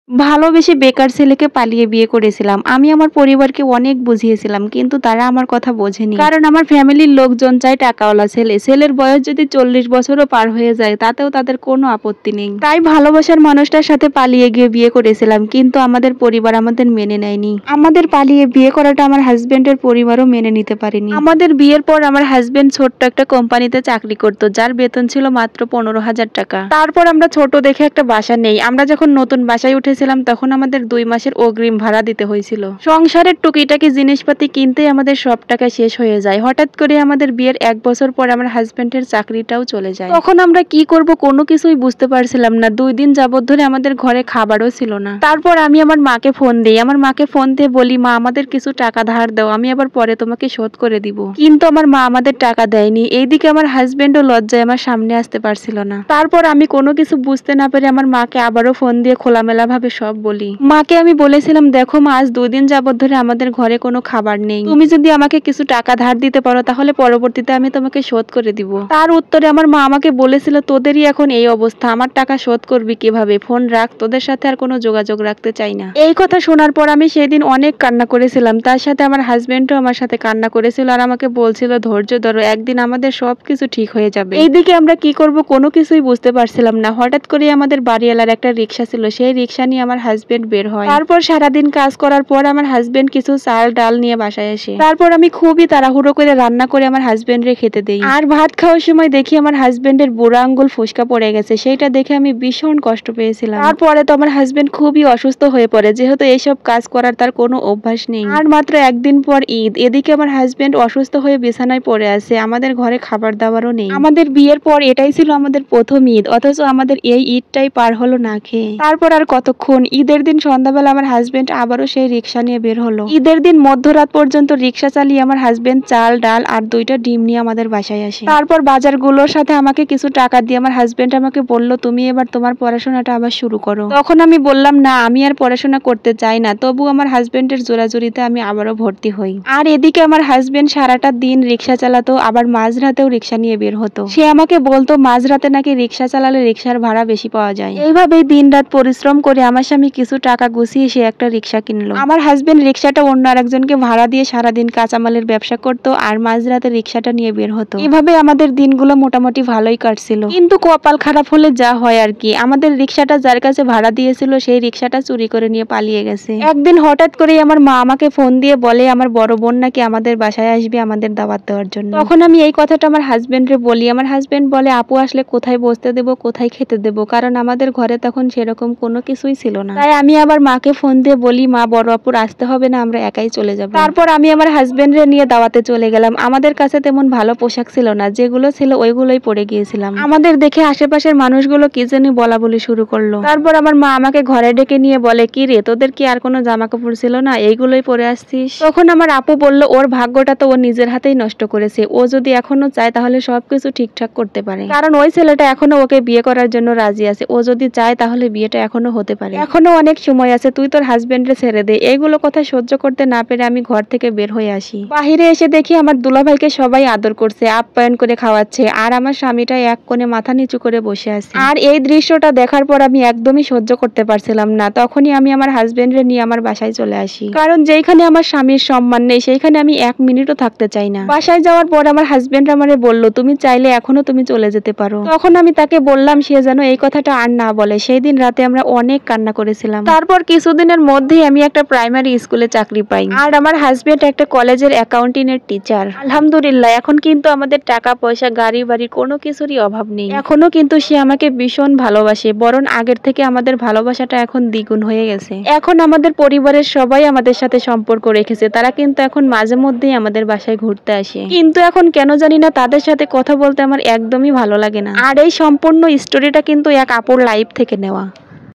ভালোবেসে বেকার ছেলেকে পালিয়ে বিয়ে করেছিলাম। আমি আমার পরিবারকে অনেক বুঝিয়েছিলাম, কিন্তু তারা আমার কথা বোঝেনি। কারণ আমার ফ্যামিলির লোকজন চায় টাকাওয়ালা ছেলে। ছেলের বয়স যদি 40 বছরও পার হয়ে যায় তাতেও তাদের কোনো আপত্তি নেই। তাই ভালোবাসার মানুষটার সাথে পালিয়ে গিয়ে বিয়ে করেছিলাম, কিন্তু আমাদের পরিবার আমাদের মেনে নেয়নি। আমাদের পালিয়ে বিয়ে করাটা আমার হাজবেন্ডের পরিবারও মেনে নিতে পারেনি। আমাদের বিয়ের পর আমার হাজবেন্ড ছোট্ট একটা কোম্পানিতে চাকরি করতো, যার বেতন ছিল মাত্র 15,000 টাকা। তারপর আমরা ছোট দেখে একটা বাসা নেই। আমরা যখন নতুন বাসায় উঠেছিলাম তখন আমাদের 2 মাসের অগ্রিম ভাড়া দিতে হয়েছিল। সংসারের টুকিটাকি জিনিসপাতি কিনতে আমাদের সব টাকা শেষ হয়ে যায়। হঠাৎ করে আমাদের বিয়ের 1 বছর পর আমার হাজবেন্ডের চাকরিটাও চলে যায়। তখন আমরা কি করব কোনো কিছুই বুঝতে পারছিলাম না। 2 দিন যাবত ধরে আমাদের ঘরে খাবারও ছিল না। তারপর আমি আমার মাকে ফোন দিই। আমার মাকে ফোন দিয়ে বলি, মা আমাদের কিছু টাকা ধার দাও, আমি আবার পরে তোমাকে শোধ করে দিব। কিন্তু আমার মা আমাদের টাকা দেয়নি। এইদিকে আমার হাজবেন্ডও লজ্জায় আমার সামনে আসতে পারছিল না। তারপর আমি কোনো কিছু বুঝতে না পেরে আমার মাকে আবারও ফোন দিয়ে খোলামেলা ভাবে সব বলি। মাকে আমি বলেছিলাম, দেখো মা, আজ 2 দিন যাবত ধরে আমাদের ঘরে কোনো খাবার নেই। তুমি যদি আমাকে কিছু টাকা ধার দিতে পারো তাহলে পরবর্তীতে আমি তোমাকে শোধ করে দিব। তার উত্তরে আমার মা আমাকে বলেছিল, তোদেরই এখন এই অবস্থা, আমার টাকা শোধ করবি কিভাবে? ফোন রাখ, তোদের সাথে আর কোনো যোগাযোগ রাখতে চাই না। এই কথা শোনার পর আমি সেদিন অনেক কান্না করেছিলাম। তার সাথে আমার হাজবেন্ডও আমার সাথে কান্না করেছিল আর আমাকে বলছিল, ধৈর্য ধরো, একদিন আমাদের সবকিছু ঠিক হয়ে যাবে। এইদিকে আমরা কি করব কোনো কিছুই বুঝতে পারছিলাম না। হঠাৎ করে আমাদের বাড়িওয়ালার একটা রিক্সা ছিল, সেই রিক্সা নিয়ে আমার হাজবেন্ড বের হয়। তারপর সারাদিন কাজ করার পর আমার হাজবেন্ড কিছু চাল ডাল নিয়ে বাসায় আসে। তারপর আমি খুবই তাড়াহুড়ো করে রান্না করে আমার হাজবেন্ডরে খেতে দেই। আর ভাত খাওয়ার সময় দেখি আমার হাজবেন্ডের বুড়া আঙ্গুল ফোসকা পড়ে গেছে। সেইটা দেখে আমি ভীষণ কষ্ট পেয়েছিলাম। তারপরে তো আমার হাজবেন্ড খুবই অসুস্থ হয়ে পড়ে, যেহেতু এইসব কাজ করার তার কোনো অভ্যাস নেই। আর মাত্র একদিন পর ঈদ। এদিকে আমার হাজবেন্ড অসুস্থ হয়ে বিছানায় পড়ে আছে, আমাদের ঘরে খাবার দাবারও নেই। আমাদের বিয়ের পর এটাই ছিল আমাদের প্রথম ঈদ, অথচ আমাদের এই ঈদটাই পার হলো না খেয়ে। তারপর আর কতক্ষণ, ঈদের দিন সন্ধ্যাবেলা আমার হাজবেন্ড আবারও সেই রিক্সা নিয়ে বের হলো। ঈদের দিন মধ্যরাত পর্যন্ত রিক্সা চালিয়ে আমার হাজবেন্ড চাল ডাল আর 2টা ডিম নিয়ে আমাদের বাসায় আসে। তারপর বাজারগুলোর সাথে আমাকে কিছু টাকা দিয়ে আমার হাজবেন্ড আমাকে বলল, তুমি এবার তোমার পড়াশোনাটা আবার শুরু করো। তখন আমি বললাম, না, আমি আর পড়াশোনা করতে চাই না। তবু আমার হাজবেন্ডের জোরাজুরিতে আমি আবারও ভর্তি হই। আর এদিকে আমার হাজবেন্ড সারাটা দিন রিক্সা চালাতো, আবার মাঝরাতেও রিক্সা নিয়ে বের হতো। সে আমাকে বলতো মাঝরাতে নাকি রিক্সা চালালে রিক্সার ভাড়া বেশি পাওয়া যায়। এইভাবেই দিনরাত পরিশ্রম করে আমার স্বামী কিছু টাকা গুছিয়ে সে একটা রিক্সা কিনলো। আমার হাজবেন্ড রিক্সাটা অন্য আরেকজনকে ভাড়া দিয়ে সারাদিন কাঁচামালের ব্যবসা করতো আর মাঝরাতে রিক্সাটা নিয়ে বের হতো। এভাবে আমাদের দিনগুলো মোটামুটি ভালোই কাটছিল। কিন্তু কপাল খারাপ হলে যা হয় আর কি, আমাদের রিক্সাটা যার কাছে ভাড়া দিয়েছিল সেই রিক্সাটা চুরি করে নিয়ে পালিয়ে গেছে। একদিন হঠাৎ করেই আমার মা আমাকে ফোন দিয়ে বলে, আমার বড় বোন নাকি আমাদের বাসায় আসবে আমাদের দাওয়াত দেওয়ার জন্য। তখন আমি এই কথাটা আমার হাজবেন্ডরে বলি। আমার হাজবেন্ড বলে, আপু আসলে কোথায় বসতে দেবো, কোথায় খেতে দেবো, কারণ আমাদের ঘরে তখন সেরকম কোনো কিছুই ছিল না। তাই আমি আবার মাকে ফোন দিয়ে বলি, মা, বড় আপুর আসতে হবে না, আমরা একাই চলে যাব। তারপর আমি আমার হাজবেন্ডরে নিয়ে দাওয়াতে চলে গেলাম। আমাদের কাছে তেমন ভালো পোশাক ছিল না, যেগুলো ছিল ওইগুলোই পরে গিয়েছিলাম। আমাদের দেখে আশেপাশের মানুষগুলো কি জানি বলা বলি শুরু করলো। তারপর আমার মা আমাকে ঘরে ডেকে নিয়ে বলে, কি রে, তোদের কি আর কোনো জামা কাপড় ছিল না, এইগুলোই পরে আসছিস? তখন আমার আপু বলল, ওর ভাগ্যটা তো ও নিজের হাতেই নষ্ট করেছে। ও যদি এখনো চায় তাহলে সবকিছু ঠিকঠাক করতে পারে, কারণ ওই ছেলেটা এখনো ওকে বিয়ে করার জন্য রাজি আছে। ও যদি চায় তাহলে বিয়েটা এখনো হতে পারে, এখনো অনেক সময় আছে, তুই তোর হাজবেন্ডরে ছেড়ে দে। এইগুলো কথা সহ্য করতে না পেরে আমি ঘর থেকে বের হয়ে আসি। বাহিরে এসে দেখি আমার দুলাভাইকে সবাই আদর করছে, আপ্যায়ন করে খাওয়াচ্ছে, আর আমার স্বামীটা এক কোণে মাথা নিচু করে বসে আছে। আর এই দৃশ্যটা দেখার পর আমি একদমই সহ্য করতে পারছিলাম না। তখনই আমি আমার হাজবেন্ডরে নিয়ে আমার বাসায় চলে আসি, কারণ যেখানে আমার স্বামীর সম্মান নেই সেইখানে আমি 1 মিনিটও থাকতে চাই না। বাসায় যাওয়ার পর আমার হাজবেন্ড আমারে বলল, তুমি চাইলে এখনো তুমি চলে যেতে পারো। তখন আমি তাকে বললাম সে যেন এই কথাটা আর না বলে। সেই দিন রাতে আমরা অনেক কান্না করেছিলাম। তারপর কিছুদিনের মধ্যেই আমি একটা প্রাইমারি স্কুলে চাকরি পাই, আর আমার হাজবেন্ড একটা কলেজের অ্যাকাউন্টিং এর টিচার। আলহামদুলিল্লাহ, এখন কিন্তু আমাদের টাকা পয়সা গাড়ি বাড়ি কোনো কিছুরই অভাব নেই। এখনো কিন্তু সে আমাকে ভীষণ ভালোবাসে, বরং আগের থেকে আমাদের ভালোবাসাটা এখন দ্বিগুণ হয়ে গেছে। এখন আমাদের পরিবারের সবাই আমাদের সাথে সম্পর্ক রেখেছে, তারা কিন্তু এখন মাঝে মধ্যেই আমাদের বাসায় ঘুরতে আসে। কিন্তু এখন কেন জানি না তাদের সাথে কথা বলতে আমার একদমই ভালো লাগে না। আর এই সম্পূর্ণ স্টোরিটা কিন্তু এক আপুর লাইফ থেকে নেওয়া।